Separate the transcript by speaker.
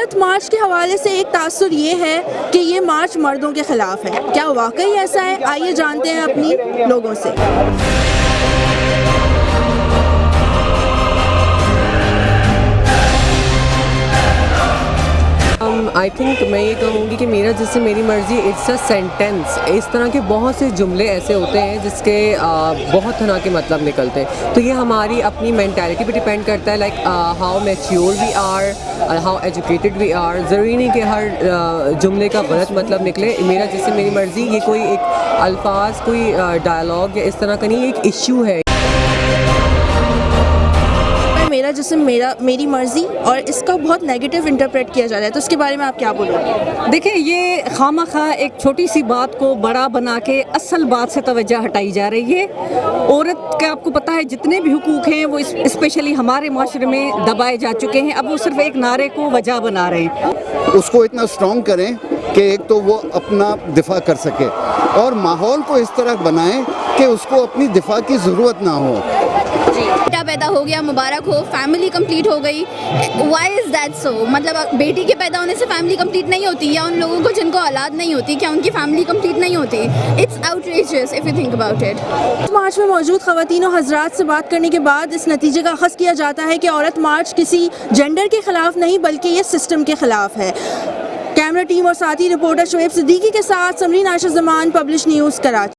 Speaker 1: औरत मार्च के हवाले से एक तासुर ये है कि ये मार्च मर्दों के खिलाफ है। क्या वाकई ऐसा है? आइए जानते हैं अपनी लोगों से।
Speaker 2: आई थिंक मैं ये कहूँगी कि मेरा जिससे मेरी मर्ज़ी इट्स अ सेंटेंस। इस तरह के बहुत से जुमले ऐसे होते हैं जिसके बहुत तरह के मतलब निकलते हैं। तो ये हमारी अपनी मेंटालिटी पे डिपेंड करता है, like how mature we are, how educated we are. ज़रूरी नहीं कि हर जुमले का गलत मतलब निकले। मेरा जिससे मेरी मर्ज़ी ये कोई एक अल्फाज, कोई डायलॉग या इस तरह का नहीं, एक इश्यू है।
Speaker 1: मेरा जिस्म मेरी मर्ज़ी और इसका बहुत नेगेटिव इंटरप्रेट किया जा रहा है, तो इसके बारे में आप क्या बोलोगे?
Speaker 3: देखिए, ये खामखा एक छोटी सी बात को बड़ा बना के असल बात से तवज्जो हटाई जा रही है। औरत का आपको पता है जितने भी हुकूक हैं वो स्पेशली हमारे माशरे में दबाए जा चुके हैं। अब वो सिर्फ एक नारे को वजह बना रहे हैं।
Speaker 4: उसको इतना स्ट्रॉन्ग करें कि एक तो वो अपना दिफा कर सके और माहौल को इस तरह बनाएं कि उसको अपनी दिफा की ज़रूरत ना हो।
Speaker 5: बेटा पैदा हो गया, मुबारक हो, फैमिली कंप्लीट हो गई। Why is that so? मतलब बेटी के पैदा होने से फैमिली कंप्लीट नहीं होती, या उन लोगों को जिनको औलाद नहीं होती क्या उनकी फैमिली कंप्लीट नहीं होती? It's outrageous if you think about it.
Speaker 1: March में मौजूद ख़वातीन और हज़रात से बात करने के बाद इस नतीजे का अख़ज़ किया जाता है कि औरत मार्च किसी जेंडर के ख़िलाफ़ नहीं बल्कि ये सिस्टम के ख़िलाफ़ है। कैमरा टीम और साथी रिपोर्टर शुएब सिद्दीकी के साथ समरीन आयशा ज़मान, पब्लिश न्यूज़, कराची।